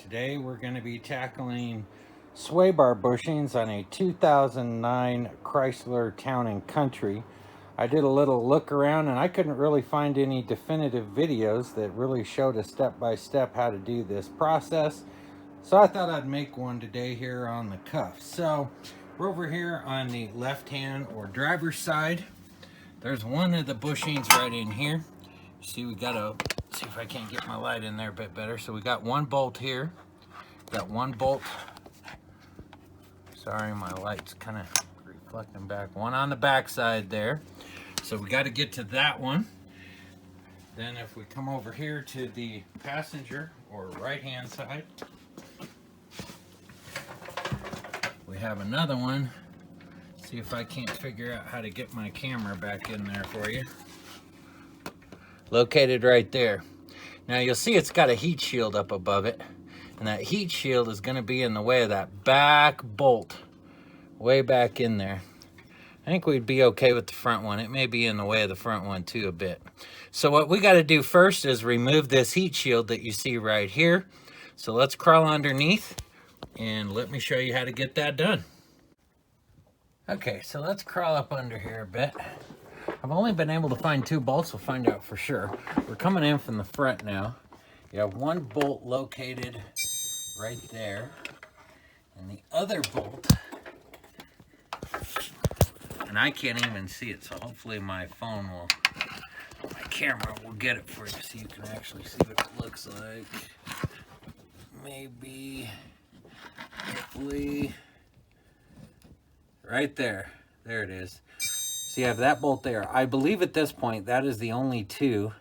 Today we're going to be tackling Sway Bar Bushings on a 2009 Chrysler Town Country. I did a little look around and I couldn't really find any definitive videos that really showed a step-by-step how to do this process. So I thought I'd make one today here on the cuff. So we're over here on the left-hand or driver's side. There's one of the bushings right in here. See, we got to see if I can't get my light in there a bit better. So we got one bolt here. Got one bolt. Sorry, my light's kind of reflecting back. One on the back side there. So we got to get to that one. Then if we come over here to the passenger or right-hand side, we have another one. See if I can't figure out how to get my camera back in there for you. Located right there. Now you'll see it's got a heat shield up above it, and that heat shield is going to be in the way of that back bolt way back in there. I think we'd be okay with the front one. It may be in the way of the front one too a bit. So what we got to do first is remove this heat shield that you see right here. So let's crawl underneath and let me show you how to get that done. Okay, so let's crawl up under here a bit. I've only been able to find two bolts. We'll find out for sure. We're coming in from the front now. You have one bolt located right there, and the other bolt, and I can't even see it, so hopefully my phone will, my camera will get it for you so you can actually see what it looks like. Maybe, hopefully, right there. There it is. So you have that bolt there. I believe at this point that is the only two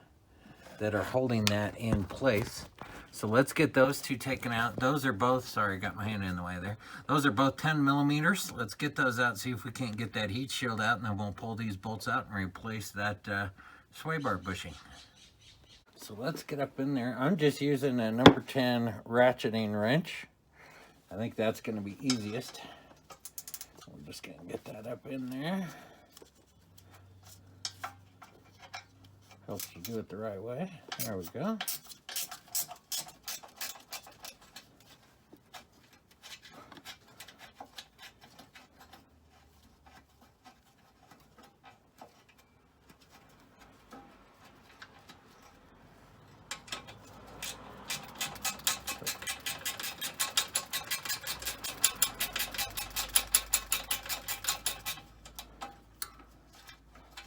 that are holding that in place. So let's get those two taken out. Those are both, sorry, got my hand in the way there. Those are both 10 millimeters. Let's get those out, see if we can't get that heat shield out, and then we'll pull these bolts out and replace that sway bar bushing. So let's get up in there. I'm just using a number 10 ratcheting wrench. I think that's gonna be easiest. We're just gonna get that up in there. Helps you do it the right way. There we go.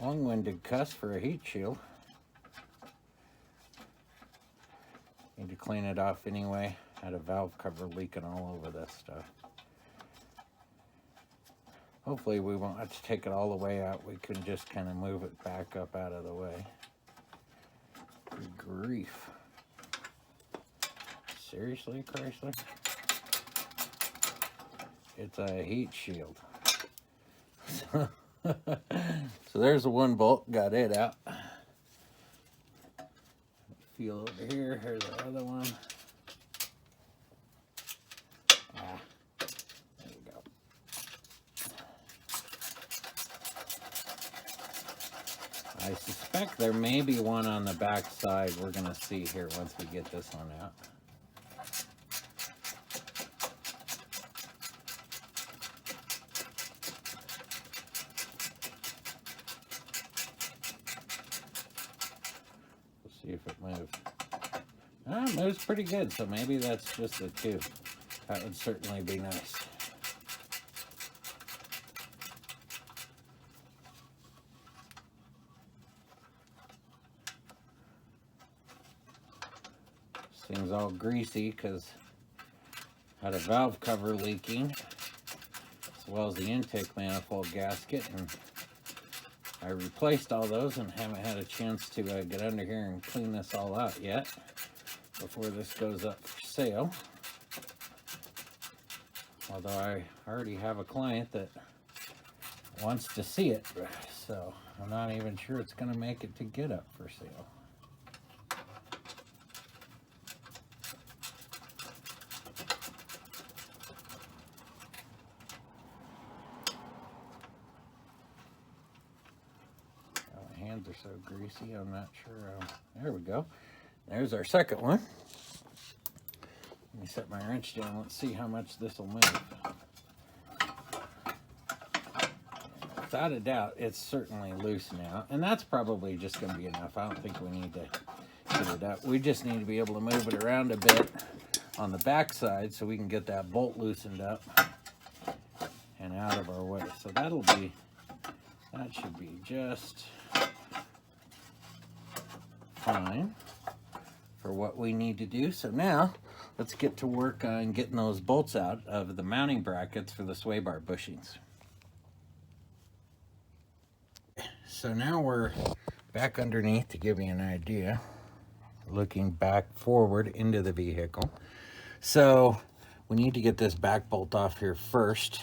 Long-winded cuss for a heat shield. Need to clean it off anyway. Had a valve cover leaking all over this stuff. Hopefully we won't have to take it all the way out. We can just kind of move it back up out of the way. Good grief. Seriously, Chrysler? It's a heat shield. So there's the one bolt, got it out. Feel over here, here's the other one. There we go. I suspect there may be one on the back side. We're gonna see here once we get this one out. See if it moves. It moves pretty good, so maybe that's just the two. That would certainly be nice. This thing's all greasy because I had a valve cover leaking, as well as the intake manifold gasket, and I replaced all those and haven't had a chance to get under here and clean this all out yet before this goes up for sale. Although I already have a client that wants to see it, so I'm not even sure it's going to make it to get up for sale. Hands are so greasy, I'm not sure. There we go. There's our second one. Let me set my wrench down. Let's see how much this will move. Without a doubt, it's certainly loose now. And that's probably just going to be enough. I don't think we need to get it up. We just need to be able to move it around a bit on the back side so we can get that bolt loosened up and out of our way. So that should be just fine for what we need to do. So now let's get to work on getting those bolts out of the mounting brackets for the Sway Bar bushings. So now we're back underneath to give you an idea, looking back forward into the vehicle. So we need to get this back bolt off here first.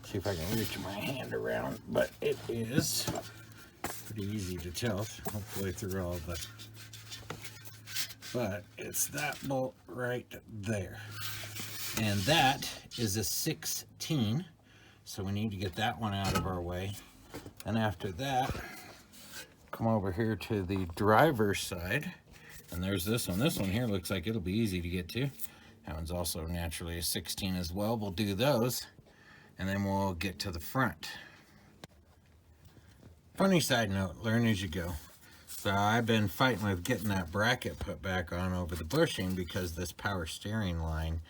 See if I can reach my hand around, but it is pretty easy to tell, hopefully through all of it. But it's that bolt right there. And that is a 16, so we need to get that one out of our way. And after that, come over here to the driver's side, and there's this one. This one here looks like it'll be easy to get to. That one's also naturally a 16 as well. We'll do those, and then we'll get to the front. Funny side note, learn as you go. So I've been fighting with getting that bracket put back on over the bushing because this power steering line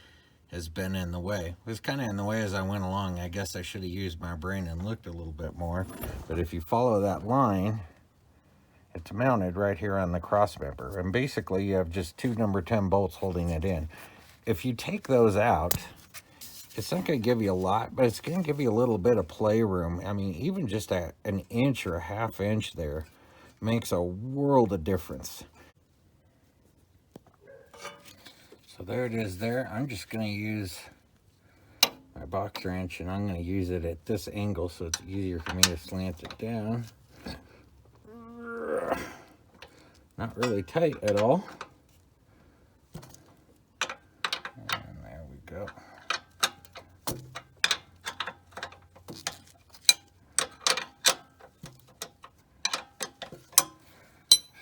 has been in the way. It was kind of in the way as I went along. I guess I should have used my brain and looked a little bit more. But if you follow that line, it's mounted right here on the cross member. And basically you have just two number 10 bolts holding it in. If you take those out, it's not going to give you a lot, but it's going to give you a little bit of play room. I mean, even just an inch or a half inch there makes a world of difference. So there it is there. I'm just going to use my box wrench, and I'm going to use it at this angle so it's easier for me to slant it down. Not really tight at all. And there we go.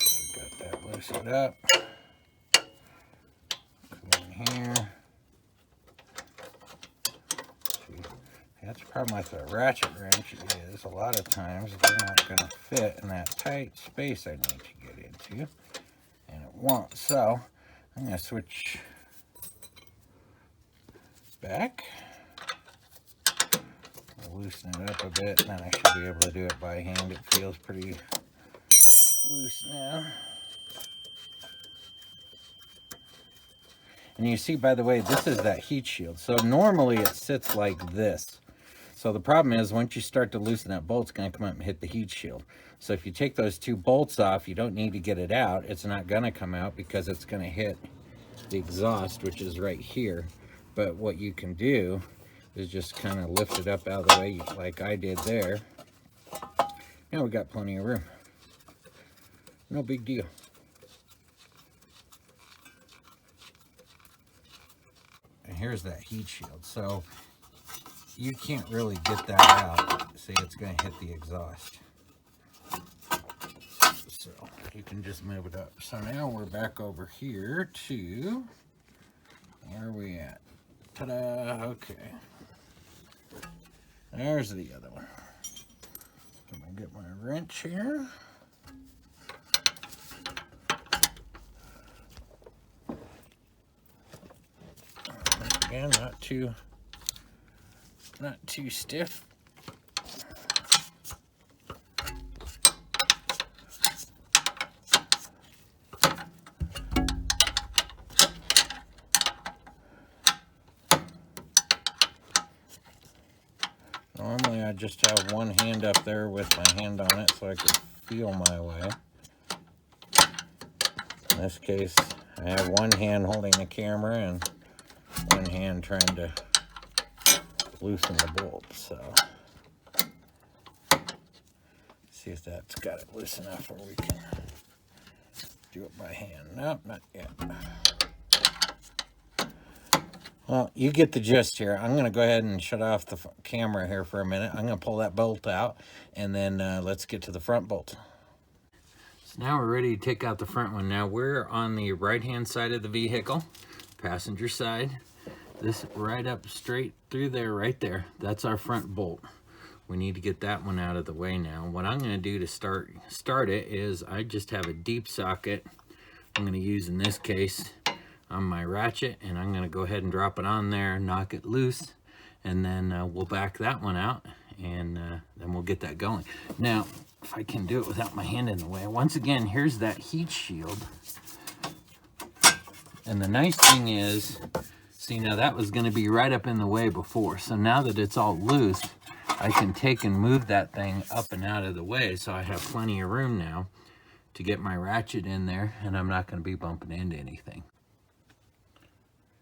So we got that loosened up. Here. See, that's the problem with a ratchet wrench is a lot of times they're not going to fit in that tight space I need to get into, and it won't. So I'm going to switch back, loosen it up a bit, and then I should be able to do it by hand. It feels pretty loose now. And you see, by the way, this is that heat shield. So normally it sits like this. So the problem is once you start to loosen that bolt, it's going to come up and hit the heat shield. So if you take those two bolts off, you don't need to get it out. It's not going to come out because it's going to hit the exhaust, which is right here. But what you can do is just kind of lift it up out of the way like I did there. Now we got plenty of room. No big deal. And here's that heat shield. So you can't really get that out. See, it's going to hit the exhaust. So you can just move it up. So now we're back over here to, where are we at? Ta-da! Okay. There's the other one. I'm going to get my wrench here. Again, not too stiff. Normally I just have one hand up there with my hand on it so I can feel my way. In this case, I have one hand holding the camera and one hand trying to loosen the bolt. So see if that's got it loose enough where we can do it by hand. Nope, not yet. Well, you get the gist here. I'm going to go ahead and shut off the camera here for a minute. I'm going to pull that bolt out, and then let's get to the front bolt. So now we're ready to take out the front one. Now we're on the right-hand side of the vehicle. passenger side. This right up straight through there, right there. That's our front bolt. We need to get that one out of the way now. What I'm going to do to start it is I just have a deep socket I'm going to use in this case on my ratchet, and I'm going to go ahead and drop it on there, knock it loose, and then we'll back that one out, and then we'll get that going. Now, if I can do it without my hand in the way, once again, here's that heat shield. And the nice thing is, see, now that was going to be right up in the way before, so now that it's all loose, I can take and move that thing up and out of the way, so I have plenty of room now to get my ratchet in there, and I'm not going to be bumping into anything.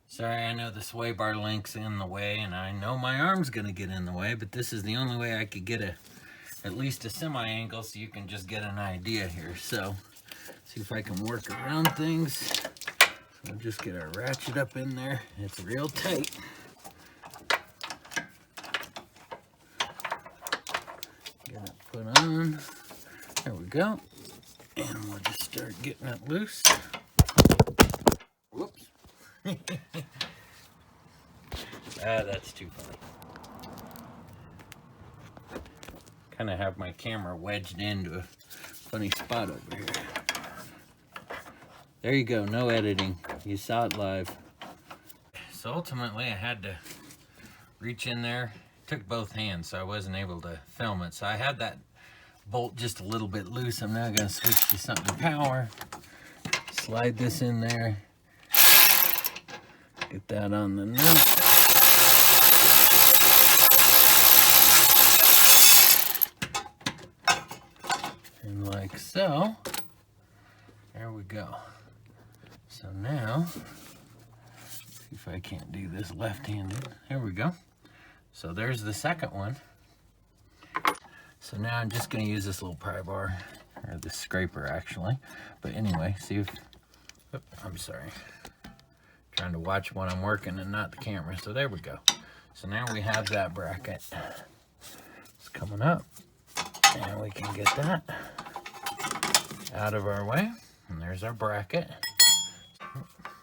Sorry, I know the sway bar link's in the way, and I know my arm's going to get in the way, but this is the only way I could get at least a semi-angle so you can just get an idea here. So, see if I can work around things. So we'll just get our ratchet up in there. It's real tight. Get it put on. There we go. And we'll just start getting it loose. Whoops. That's too funny. Kind of have my camera wedged into a funny spot over here. There you go, no editing. You saw it live. So ultimately I had to reach in there. It took both hands, so I wasn't able to film it. So I had that bolt just a little bit loose. I'm now going to switch to something power. Slide this in there. Get that on the nut. And like so. There we go. So now, see if I can't do this left-handed. There we go. So there's the second one. So now I'm just going to use this little pry bar, or the scraper actually. But anyway, see if, oh, I'm sorry. Trying to watch when I'm working and not the camera. So there we go. So now we have that bracket. It's coming up. And we can get that out of our way. And there's our bracket.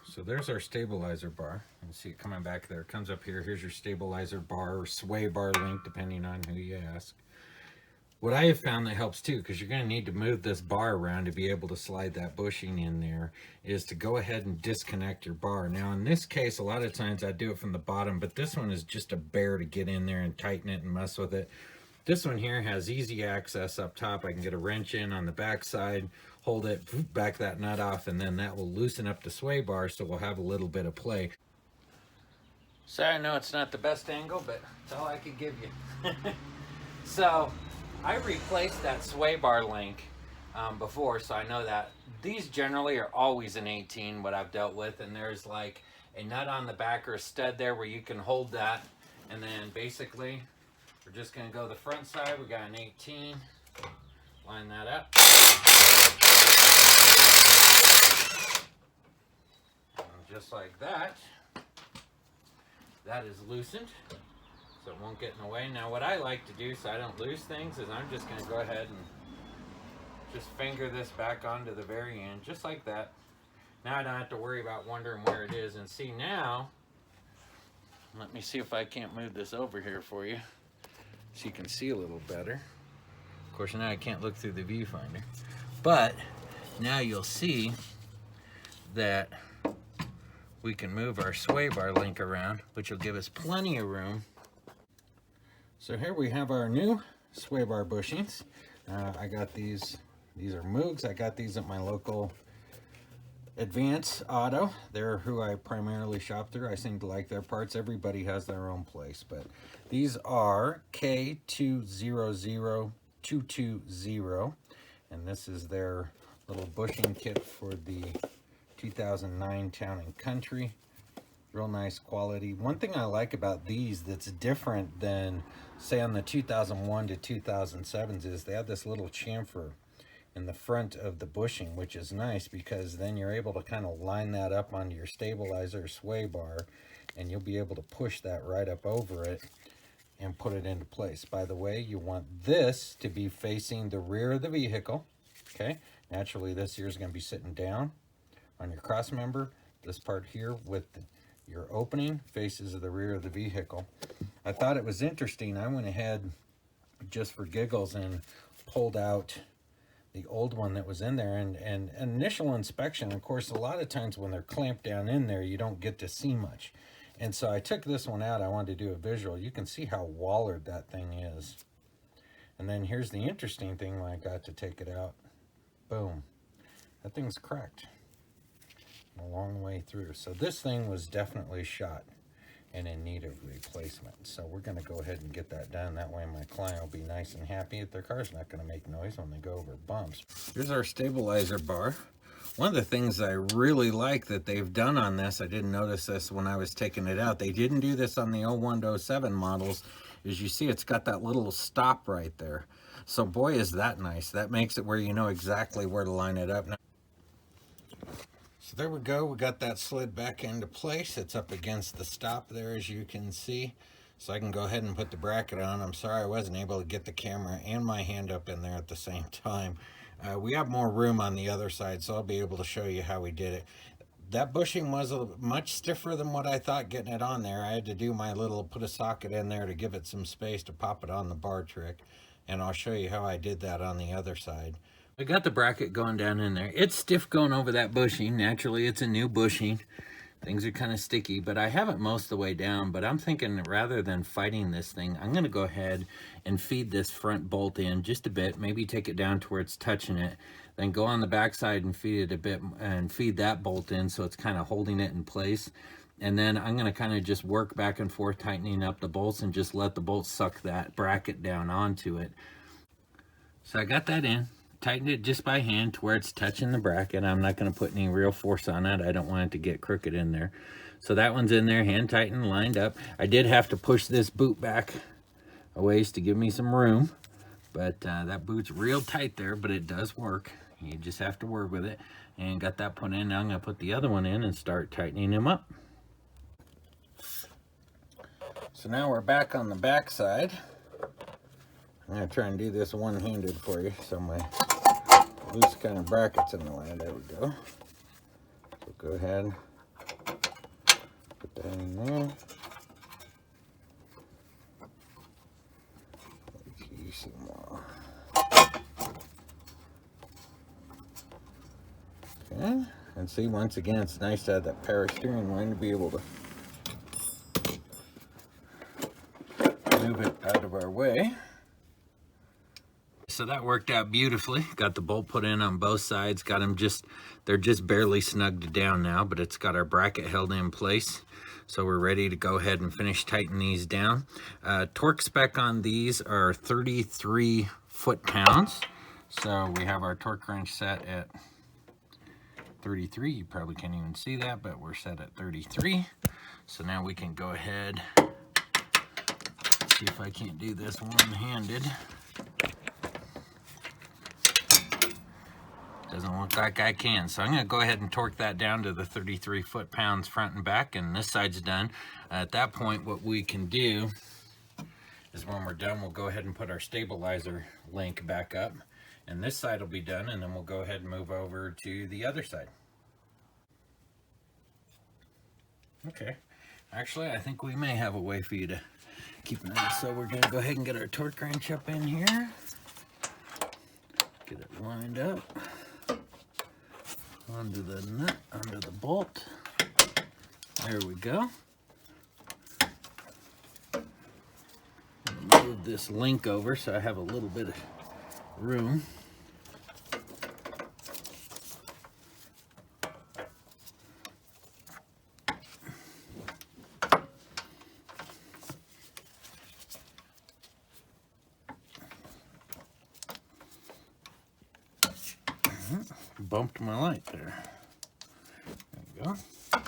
So there's our stabilizer bar. You can see it coming back there. It comes up here. Here's your stabilizer bar or sway bar link, depending on who you ask. What I have found that helps too, because you're going to need to move this bar around to be able to slide that bushing in there, is to go ahead and disconnect your bar. Now in this case, a lot of times I do it from the bottom, but this one is just a bear to get in there and tighten it and mess with it. This one here has easy access up top. I can get a wrench in on the back side, hold it, back that nut off, and then that will loosen up the sway bar, so we'll have a little bit of play. Sorry, I know it's not the best angle, but it's all I could give you. So I replaced that sway bar link before, so I know that these generally are always an 18, what I've dealt with, and there's like a nut on the back or a stud there where you can hold that, and then basically we're just going to go the front side. We got an 18, line that up, and just like that, that is loosened. So it won't get in the way. Now what I like to do so I don't lose things is I'm just going to go ahead and just finger this back onto the very end, just like that. Now I don't have to worry about wondering where it is. And see now, let me see if I can't move this over here for you so you can see a little better. Of course now I can't look through the viewfinder, but now you'll see that we can move our sway bar link around, which will give us plenty of room. So here we have our new sway bar bushings. I got these are Moogs. I got these at my local Advance Auto. They're who I primarily shop through. I seem to like their parts. Everybody has their own place, but these are K200220, and this is their little bushing kit for the 2009 Town and Country. Real nice quality. One thing I like about these that's different than, say, on the 2001 to 2007s is they have this little chamfer in the front of the bushing, which is nice because then you're able to kind of line that up onto your stabilizer or sway bar, and you'll be able to push that right up over it and put it into place. By the way, you want this to be facing the rear of the vehicle. Okay, naturally this here is going to be sitting down on your cross member. This part here with your opening faces the rear of the vehicle. I thought it was interesting. I went ahead just for giggles and pulled out the old one that was in there, and initial inspection, of course, a lot of times when they're clamped down in there, you don't get to see much. And so I took this one out. I wanted to do a visual. You can see how wallered that thing is. And then here's the interesting thing when I got to take it out. Boom. That thing's cracked a long way through. So this thing was definitely shot and in need of replacement. So we're going to go ahead and get that done. That way my client will be nice and happy that their car's not going to make noise when they go over bumps. Here's our stabilizer bar. One of the things I really like that they've done on this, I didn't notice this when I was taking it out, they didn't do this on the 01 to 07 models, is you see it's got that little stop right there. So boy, is that nice. That makes it where you know exactly where to line it up. Now, so there we go. We got that slid back into place. It's up against the stop there, as you can see. So I can go ahead and put the bracket on. I'm sorry I wasn't able to get the camera and my hand up in there at the same time. We have more room on the other side, so I'll be able to show you how we did it. That bushing was much stiffer than what I thought getting it on there. I had to do my little, put a socket in there to give it some space to pop it on the bar trick. And I'll show you how I did that on the other side. I got the bracket going down in there. It's stiff going over that bushing. Naturally, it's a new bushing. Things are kind of sticky, but I have it most of the way down. But I'm thinking rather than fighting this thing, I'm going to go ahead and feed this front bolt in just a bit. Maybe take it down to where it's touching it. Then go on the back side and feed it a bit and feed that bolt in so it's kind of holding it in place. And then I'm going to kind of just work back and forth tightening up the bolts and just let the bolts suck that bracket down onto it. So I got that in. Tightened it just by hand to where it's touching the bracket. I'm not going to put any real force on it. I don't want it to get crooked in there. So that one's in there, hand tightened, lined up. I did have to push this boot back a ways to give me some room. But that boot's real tight there, but it does work. You just have to work with it. And got that put in. Now I'm going to put the other one in and start tightening them up. So now we're back on the back side. I'm going to try and do this one-handed for you. So my loose kind of brackets in the way. There we go. So go ahead, put that in there. Let's see some more. Okay, and see, once again, it's nice to have that power steering line to be able to move it out of our way. So that worked out beautifully. Got the bolt put in on both sides. Got them they're just barely snugged down now, but it's got our bracket held in place. So we're ready to go ahead and finish tightening these down. Torque spec on these are 33 foot-pounds. So we have our torque wrench set at 33. You probably can't even see that, but we're set at 33. So now we can go ahead, see if I can't do this one-handed. Doesn't look like I can. So I'm going to go ahead and torque that down to the 33 foot-pounds front and back, and this side's done. At that point, what we can do is when we're done, we'll go ahead and put our stabilizer link back up, and this side will be done, and then we'll go ahead and move over to the other side. Okay. Actually, I think we may have a way for you to keep an eye. So we're going to go ahead and get our torque wrench up in here. Get it lined up. Onto the nut, onto the bolt. There we go. Move this link over so I have a little bit of room. Bumped my light there. There we go. I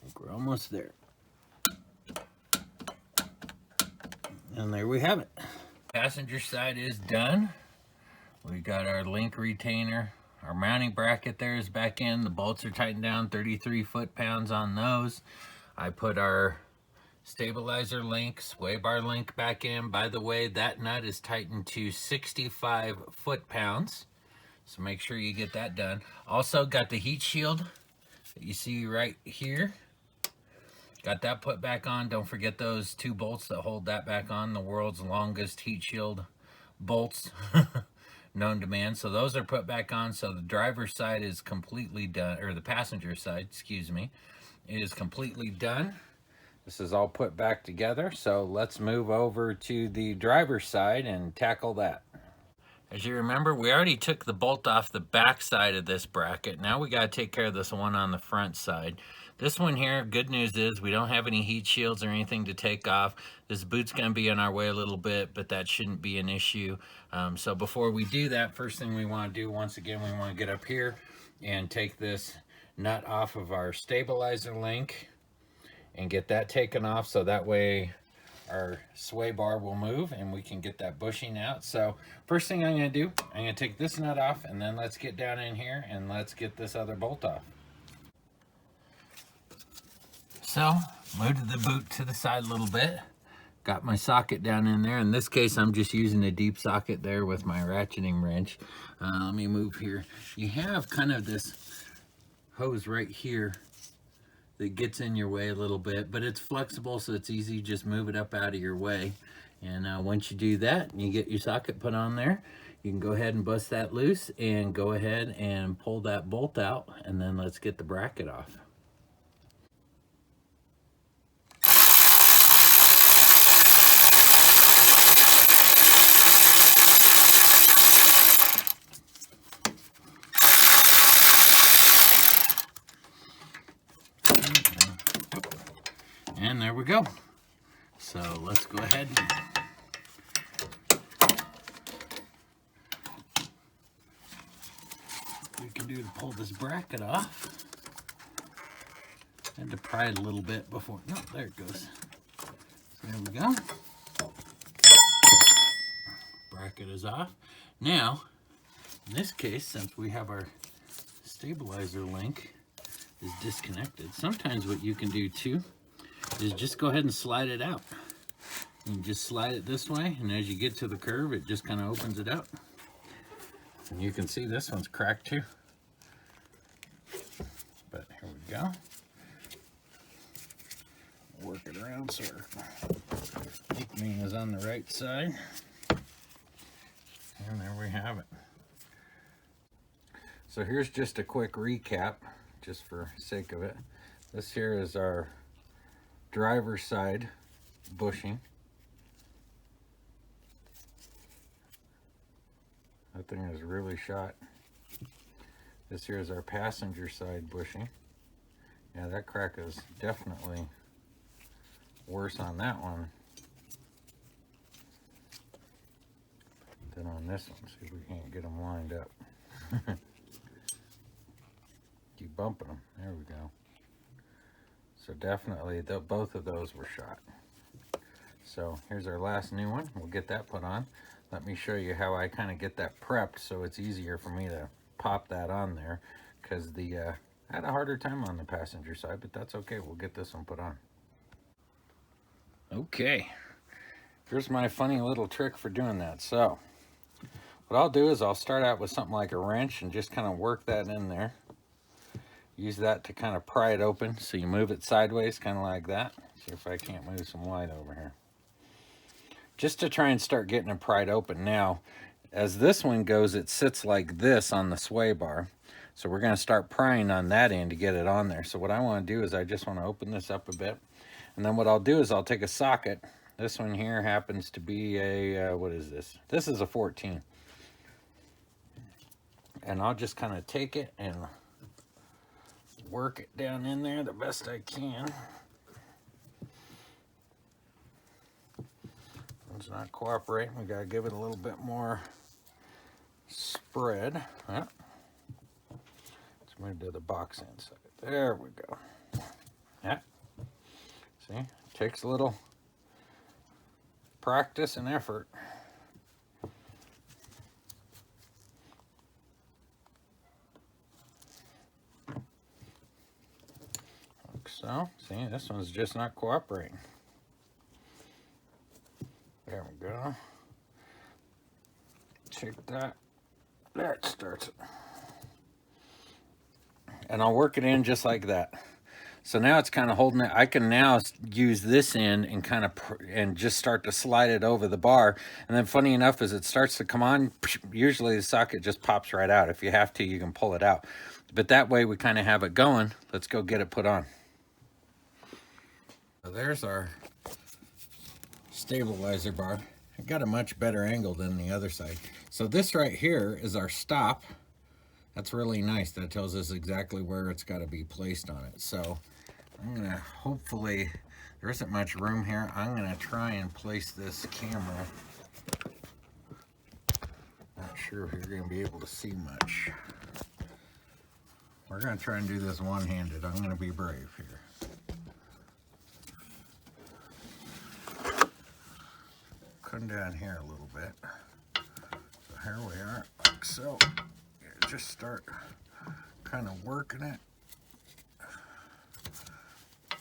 think we're almost there. And there we have it. Passenger side is done. We got our link retainer. Our mounting bracket there is back in. The bolts are tightened down, 33 foot-pounds on those. I put our stabilizer link, sway bar link back in. By the way, that nut is tightened to 65 foot-pounds. So make sure you get that done. Also got the heat shield that you see right here. Got that put back on. Don't forget those 2 bolts that hold that back on, the world's longest heat shield bolts known to man. So those are put back on. So the driver's side is completely done, or the passenger side, excuse me, is completely done. This is all put back together. So let's move over to the driver's side and tackle that. As you remember, we already took the bolt off the back side of this bracket. Now we got to take care of this one on the front side. This one here, good news is we don't have any heat shields or anything to take off. This boot's going to be in our way a little bit, but that shouldn't be an issue. So before we do that, first thing we want to do, once again, we want to get up here and take this nut off of our stabilizer link and get that taken off, so that way our sway bar will move and we can get that bushing out. So first thing I'm going to do, I'm going to take this nut off, and then let's get down in here and let's get this other bolt off. So moved the boot to the side a little bit, got my socket down in there. In this case, I'm just using a deep socket there with my ratcheting wrench. Let me move here. You have kind of this hose right here that gets in your way a little bit, but it's flexible, so it's easy. Just move it up out of your way. And once you do that and you get your socket put on there, you can go ahead and bust that loose and go ahead and pull that bolt out, and then let's get the bracket off. And there we go. So let's go ahead and we can do to pull this bracket off. I had to pry it a little bit before. No, there it goes. So there we go. Bracket is off. Now, in this case, since we have our stabilizer link is disconnected, sometimes what you can do too is just go ahead and slide it out. You can just slide it this way, and as you get to the curve, it just kind of opens it out. And you can see this one's cracked too. But here we go. Work it around so our opening is on the right side. And there we have it. So here's just a quick recap, just for sake of it. This here is our driver's side bushing. That thing is really shot. This here is our passenger side bushing. Yeah, that crack is definitely worse on that one than on this one. See if we can't get them lined up. Keep bumping them. There we go. So definitely, both of those were shot. So here's our last new one. We'll get that put on. Let me show you how I kind of get that prepped so it's easier for me to pop that on there, because I had a harder time on the passenger side, but that's okay. We'll get this one put on. Okay, here's my funny little trick for doing that. So what I'll do is I'll start out with something like a wrench and just kind of work that in there. Use that to kind of pry it open. So you move it sideways, kind of like that. See if I can't move some light over here. Just to try and start getting it pried open. Now, as this one goes, it sits like this on the sway bar. So we're going to start prying on that end to get it on there. So what I want to do is I just want to open this up a bit. And then what I'll do is I'll take a socket. This one here happens to be a, what is this? This is a 14. And I'll just kind of take it and work it down in there the best I can. It's not cooperating. We gotta give it a little bit more spread. Yeah. Let's move to the box inside. There we go. Yeah. See, it takes a little practice and effort. So, see, this one's just not cooperating. There we go. Check that. That starts it. and I'll work it in just like that. So now it's kind of holding it. I can now use this end and kind of and just start to slide it over the bar. And then funny enough, as it starts to come on, usually the socket just pops right out. If you have to, you can pull it out. But that way we kind of have it going. Let's go get it put on. So there's our stabilizer bar. It got a much better angle than the other side. So this right here is our stop. That's really nice. That tells us exactly where it's got to be placed on it. So I'm gonna, hopefully, there isn't much room here. I'm gonna try and place this camera. Not sure if you're gonna be able to see much. We're gonna try and do this one-handed. I'm gonna be brave here. Come down here a little bit. So here we are, like so. Just start kind of working it.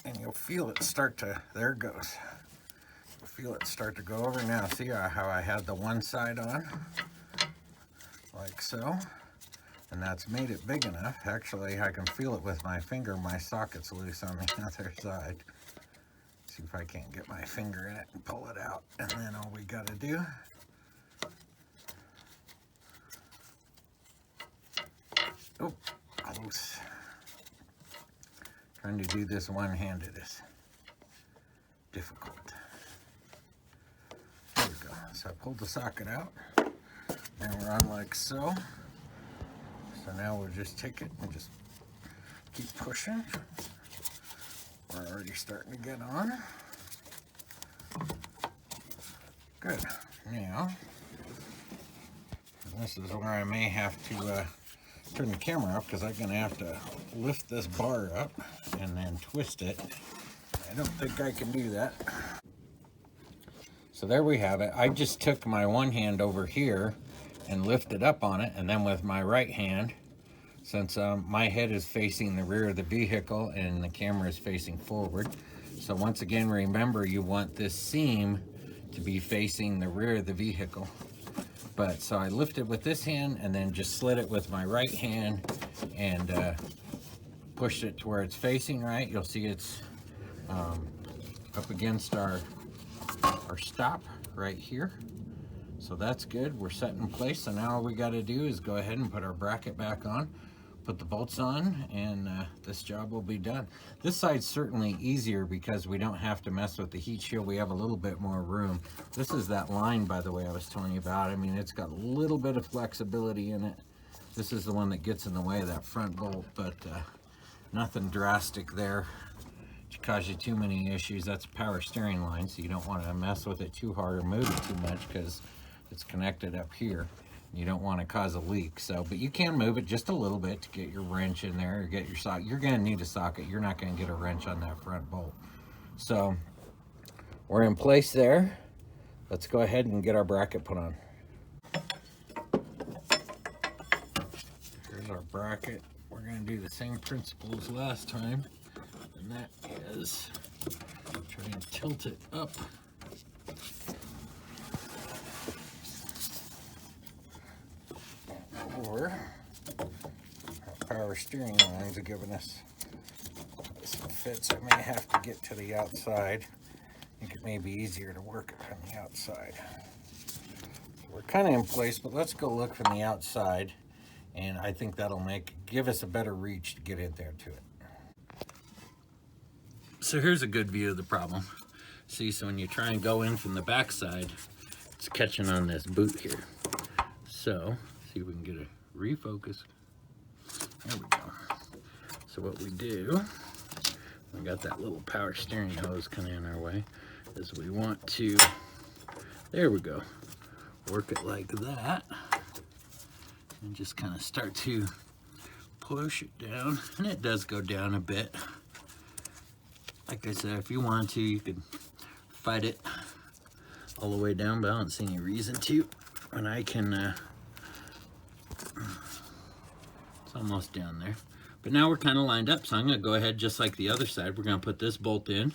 And you'll feel it start to, there it goes. You'll feel it start to go over. Now see how I had the one side on? Like so. And that's made it big enough. Actually, I can feel it with my finger. My socket's loose on the other side. See if I can't get my finger in it and pull it out. And then all we gotta do, oh, close. Trying to do this one-handed is difficult. There we go. So I pulled the socket out. And we're on like so. So now we'll just take it and just keep pushing. We're already starting to get on. Good. Now, this is where I may have to turn the camera off because I'm going to have to lift this bar up and then twist it. I don't think I can do that. So there we have it. I just took my one hand over here and lifted up on it, and then with my right hand, since my head is facing the rear of the vehicle and the camera is facing forward. So once again, remember you want this seam to be facing the rear of the vehicle. But so I lifted with this hand and then just slid it with my right hand and pushed it to where it's facing right. You'll see it's up against our stop right here. So that's good. We're set in place. So now all we got to do is go ahead and put our bracket back on, put the bolts on, and this job will be done. This side's certainly easier because we don't have to mess with the heat shield. We have a little bit more room. This is that line, by the way, I was telling you about. I mean, it's got a little bit of flexibility in it. This is the one that gets in the way of that front bolt, but nothing drastic there to cause you too many issues. That's a power steering line, so you don't want to mess with it too hard or move it too much because it's connected up here. You don't want to cause a leak. So, but you can move it just a little bit to get your wrench in there or get your socket. You're going to need a socket. You're not going to get a wrench on that front bolt. So we're in place there. Let's go ahead and get our bracket put on. Here's our bracket. We're going to do the same principle as last time, and that is try and tilt it up. Or our power steering lines are giving us some fits. I may have to get to the outside. I think it may be easier to work it from the outside. So we're kind of in place, but let's go look from the outside, and I think that'll give us a better reach to get in there to it. So here's a good view of the problem. See, so when you try and go in from the back side, it's catching on this boot here. So see if we can get a refocus. There we go. So what we do, we got that little power steering hose kind of in our way, is we want to, there we go, work it like that, and just kind of start to push it down, and it does go down a bit. Like I said, if you want to, you could fight it all the way down, but I don't see any reason to. And I can, it's almost down there. But now we're kind of lined up, so I'm going to go ahead just like the other side. We're going to put this bolt in,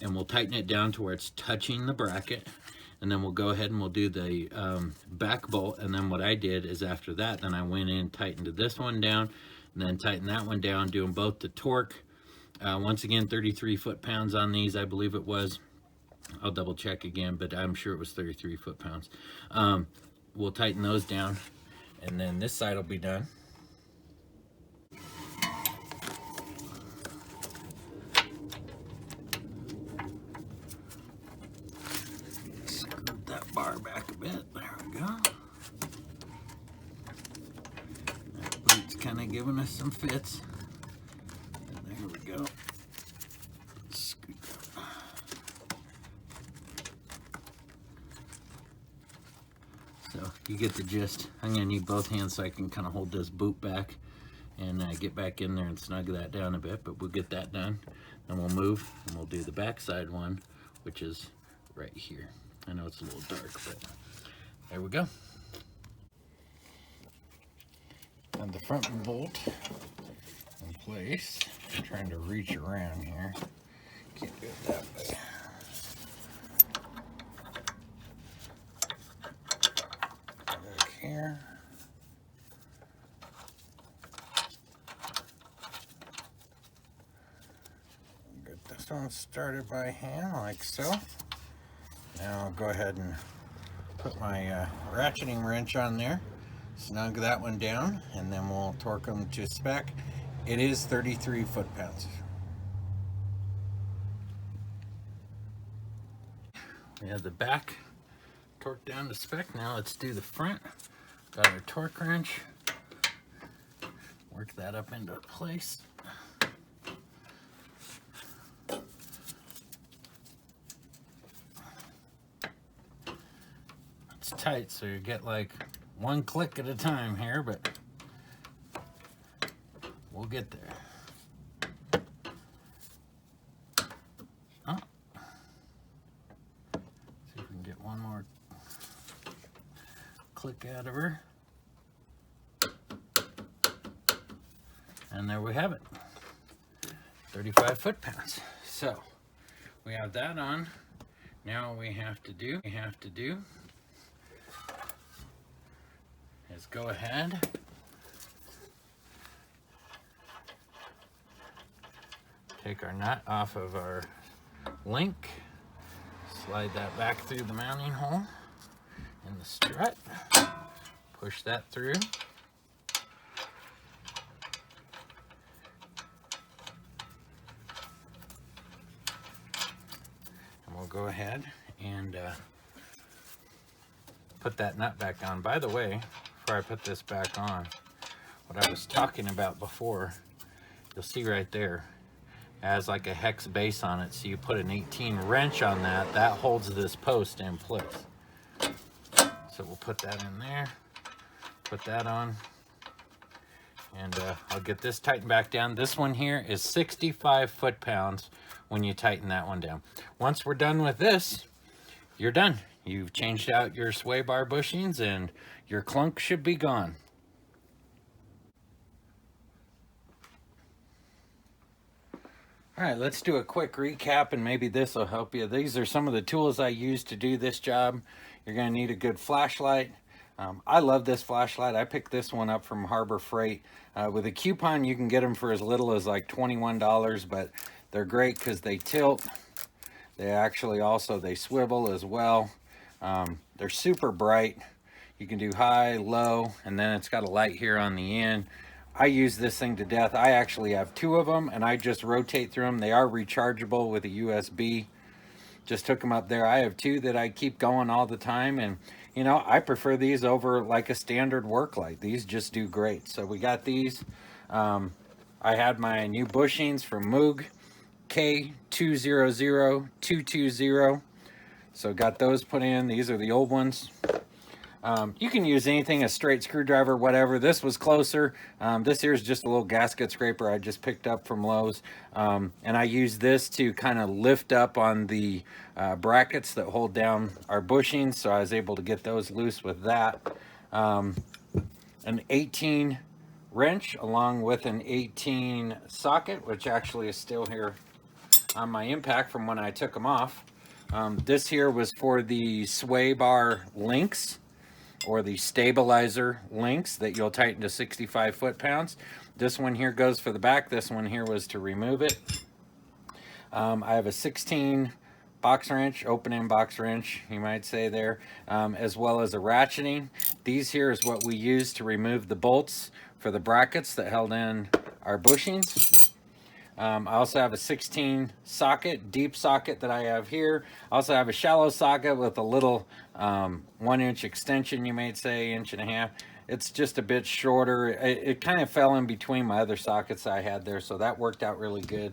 and we'll tighten it down to where it's touching the bracket. And then we'll go ahead and we'll do the back bolt. And then what I did is after that, then I went in, tightened this one down, and then tighten that one down, doing both the torque. Once again, 33 foot-pounds on these, I believe it was. I'll double check again, but I'm sure it was 33 foot-pounds. We'll tighten those down, and then this side will be done. Scoot that bar back a bit. There we go. That boot's kind of giving us some fits. And there we go. Scoot that. So you get the gist. I'm going to need both hands so I can kind of hold this boot back and get back in there and snug that down a bit, but we'll get that done. Then we'll move and we'll do the backside one, which is right here. I know it's a little dark, but there we go. And the front bolt in place. I'm trying to reach around here. Can't do it that way. Back here. Get this one started by hand like so. Now I'll go ahead and put my ratcheting wrench on there, snug that one down, and then we'll torque them to spec. It is 33 foot-pounds. We have the back torqued down to spec. Now let's do the front. Got our torque wrench. Work that up into place. It's tight, so you get like one click at a time here, but we'll get there. Oh. See if we can get one more click out of her. And there we have it. 35 foot-pounds. So we have that on. Now we have to do is go ahead take our nut off of our link, slide that back through the mounting hole in the strut, push that through, and we'll go ahead and put that nut back on. By the way, before I put this back on, what I was talking about before, you'll see right there, it has like a hex base on it, so you put an 18 wrench on that, that holds this post in place. So we'll put that in there, put that on, and I'll get this tightened back down. This one here is 65 foot-pounds when you tighten that one down. Once we're done with this, you're done. You've changed out your Sway Bar bushings and your clunk should be gone. All right, let's do a quick recap and maybe this will help you. These are some of the tools I use to do this job. You're gonna need a good flashlight. I love this flashlight. I picked this one up from Harbor Freight. With a coupon, you can get them for as little as like $21, but they're great because they tilt. They actually also, they swivel as well. They're super bright. You can do high, low, and then it's got a light here on the end. I use this thing to death. I actually have two of them, and I just rotate through them. They are rechargeable with a USB. Just hook them up there. I have two that I keep going all the time, and you know, I prefer these over like a standard work light. These just do great. So we got these. I had my new bushings from Moog, K200220. So got those put in. These are the old ones. You can use anything, a straight screwdriver, whatever. This was closer. This here is just a little gasket scraper I just picked up from Lowe's. And I use this to kind of lift up on the brackets that hold down our bushings. So I was able to get those loose with that. An 18 wrench along with an 18 socket, which actually is still here on my impact from when I took them off. This here was for the Sway Bar links. or the stabilizer links that you'll tighten to 65 foot-pounds. This one here goes for the back. This one here was to remove it. I have a 16 box wrench, open-end box wrench, you might say there, as well as a ratcheting. These here is what we use to remove the bolts for the brackets that held in our bushings. I also have a 16 socket, deep socket that I have here. I also have a shallow socket with a little 1-inch extension, you might say, 1.5 inches. It's just a bit shorter. It kind of fell in between my other sockets I had there, so that worked out really good.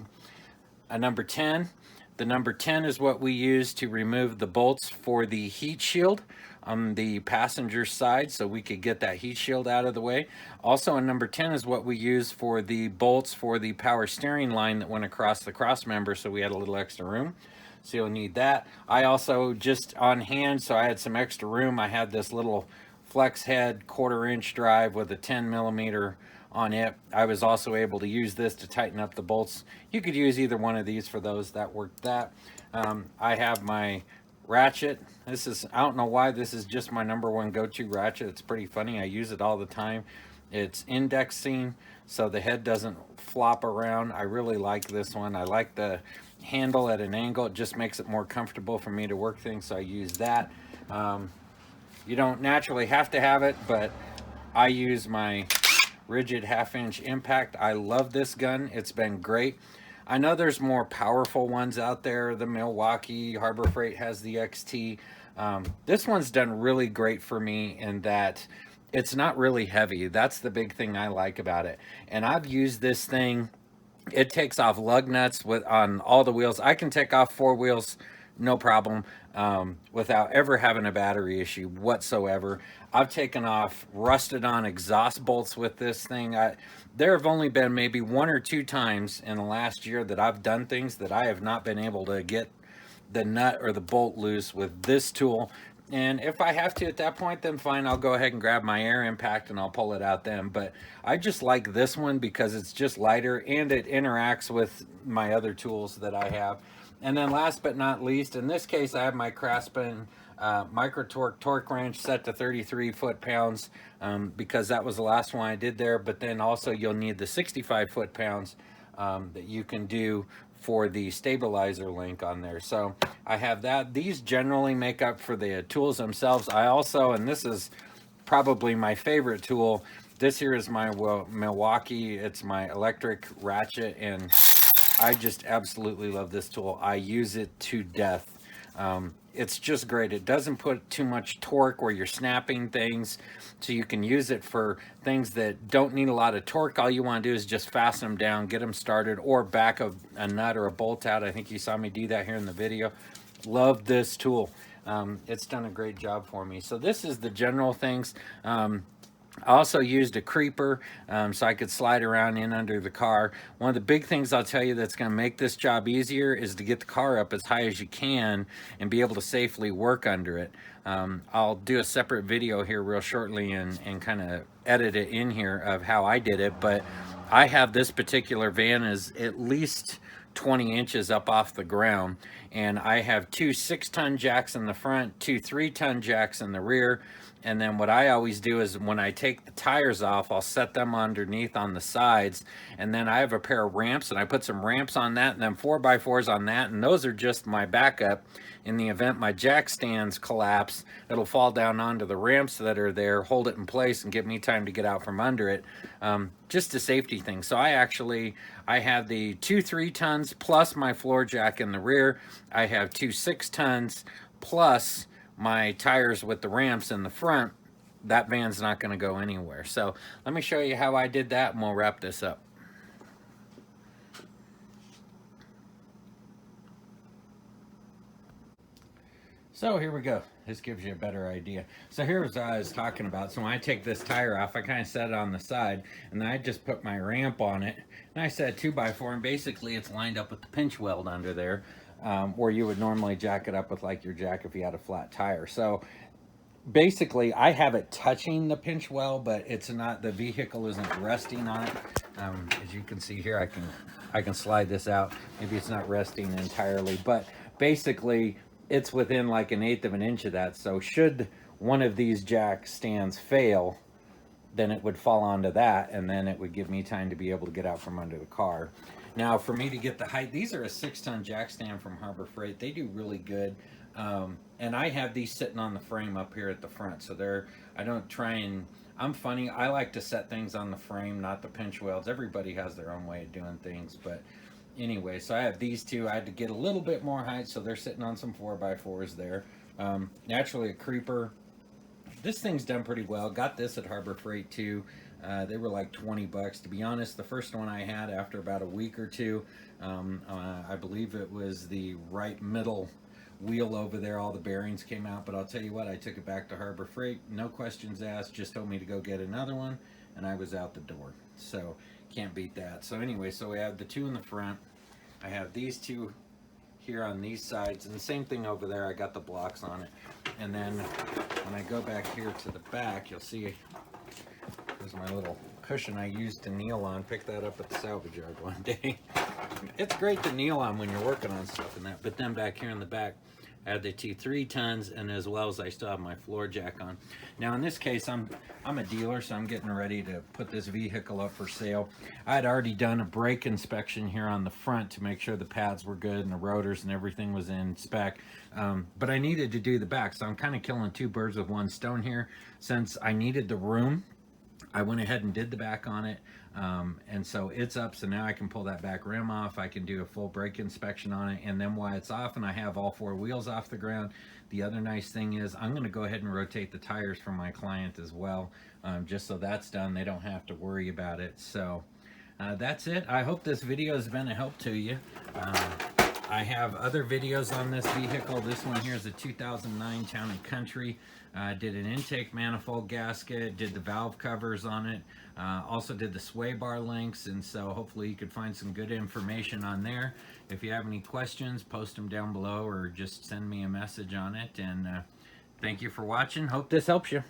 A number 10. The number 10 is what we use to remove the bolts for the heat shield on the passenger side, so we could get that heat shield out of the way. Also, a number 10 is what we use for the bolts for the power steering line that went across the cross member, so we had a little extra room. So you'll need that. I also, just on hand, so I had some extra room, I had this little flex head 1/4 inch drive with a 10 millimeter on it. I was also able to use this to tighten up the bolts. You could use either one of these for those that worked that. I have my ratchet. This is, I don't know why, this is just my number one go-to ratchet. It's pretty funny. I use it all the time. It's indexing, so the head doesn't flop around. I really like this one. I like the handle at an angle. It just makes it more comfortable for me to work things, so I use that. You don't naturally have to have it, but I use my rigid 1/2 inch impact. I love this gun. It's been great. I know there's more powerful ones out there. The Milwaukee Harbor Freight has the XT. This one's done really great for me in that it's not really heavy. That's the big thing I like about it. And I've used this thing. It takes off lug nuts on all the wheels. I can take off 4 wheels no problem, without ever having a battery issue whatsoever. I've taken off rusted on exhaust bolts with this thing. There have only been maybe 1 or 2 times in the last year that I've done things that I have not been able to get the nut or the bolt loose with this tool. And if I have to at that point, then fine, I'll go ahead and grab my air impact and I'll pull it out then. But I just like this one because it's just lighter and it interacts with my other tools that I have. And then last but not least, in this case, I have my Craftsman micro torque wrench set to 33 foot-pounds, because that was the last one I did there. But then also you'll need the 65 foot-pounds that you can do for the stabilizer link on there. So I have that. These generally make up for the tools themselves. I also, and this is probably my favorite tool, this here is my Milwaukee. It's my electric ratchet, and I just absolutely love this tool. I use it to death. It's just great. It doesn't put too much torque where you're snapping things, so you can use it for things that don't need a lot of torque. All you want to do is just fasten them down, get them started, or back a nut or a bolt out. I think you saw me do that here in the video. Love this tool. It's done a great job for me. So this is the general things. I also used a creeper, so I could slide around in under the car. One of the big things I'll tell you that's going to make this job easier is to get the car up as high as you can and be able to safely work under it. I'll do a separate video here real shortly and kind of edit it in here of how I did it, but I have this particular van is at least 20 inches up off the ground, and I have 2 6-ton jacks in the front, 2 3-ton jacks in the rear. And then what I always do is when I take the tires off, I'll set them underneath on the sides, and then I have a pair of ramps, and I put some ramps on that, and then 4x4s on that, and those are just my backup. In the event my jack stands collapse, it'll fall down onto the ramps that are there, hold it in place, and give me time to get out from under it. Just a safety thing. So I have the 2 3-tons plus my floor jack in the rear. I have 2 6-tons plus my tires with the ramps in the front. That van's not going to go anywhere. So let me show you how I did that, and we'll wrap this up. So here we go. This gives you a better idea. So here's what I was talking about. So when I take this tire off, I kind of set it on the side, and then I just put my ramp on it, and I set a 2x4, and basically it's lined up with the pinch weld under there, where you would normally jack it up with like your jack if you had a flat tire. So basically I have it touching the pinch weld, but it's not, the vehicle isn't resting on it. As you can see here, I can slide this out. Maybe it's not resting entirely, but basically it's within like 1/8 of an inch of that. So should one of these jack stands fail, then it would fall onto that, and then it would give me time to be able to get out from under the car. Now, for me to get the height, these are a 6-ton jack stand from Harbor Freight. They do really good. And I have these sitting on the frame up here at the front, so I don't try and, I'm funny, I like to set things on the frame, not the pinch welds. Everybody has their own way of doing things, but anyway, so I have these two. I had to get a little bit more height, so they're sitting on some 4x4s there. Naturally a creeper. This thing's done pretty well. Got this at Harbor Freight too. They were like 20 bucks. To be honest, the first one I had after about a week or two, I believe it was the right middle wheel over there. All the bearings came out, but I'll tell you what, I took it back to Harbor Freight. No questions asked, just told me to go get another one, and I was out the door. So can't beat that. So anyway, so we have the two in the front. I have these two here on these sides, and the same thing over there. I got the blocks on it. And then when I go back here to the back, you'll see there's my little cushion I used to kneel on. Picked that up at the salvage yard one day. It's great to kneel on when you're working on stuff and that. But then back here in the back, I had the two 3-tons, and as well as I still have my floor jack on. Now in this case, I'm a dealer, so I'm getting ready to put this vehicle up for sale. I had already done a brake inspection here on the front to make sure the pads were good and the rotors and everything was in spec. But I needed to do the back, so I'm kind of killing two birds with one stone here. Since I needed the room, I went ahead and did the back on it, and so it's up, so now I can pull that back rim off. I can do a full brake inspection on it, and then while it's off and I have all 4 wheels off the ground, the other nice thing is I'm going to go ahead and rotate the tires for my client as well, just so that's done. They don't have to worry about it. So that's it. I hope this video has been a help to you. I have other videos on this vehicle. This one here is a 2009 Town and Country. Did an intake manifold gasket, did the valve covers on it, also did the sway bar links, and so hopefully you could find some good information on there. If you have any questions, post them down below or just send me a message on it. And thank you for watching. Hope this helps you.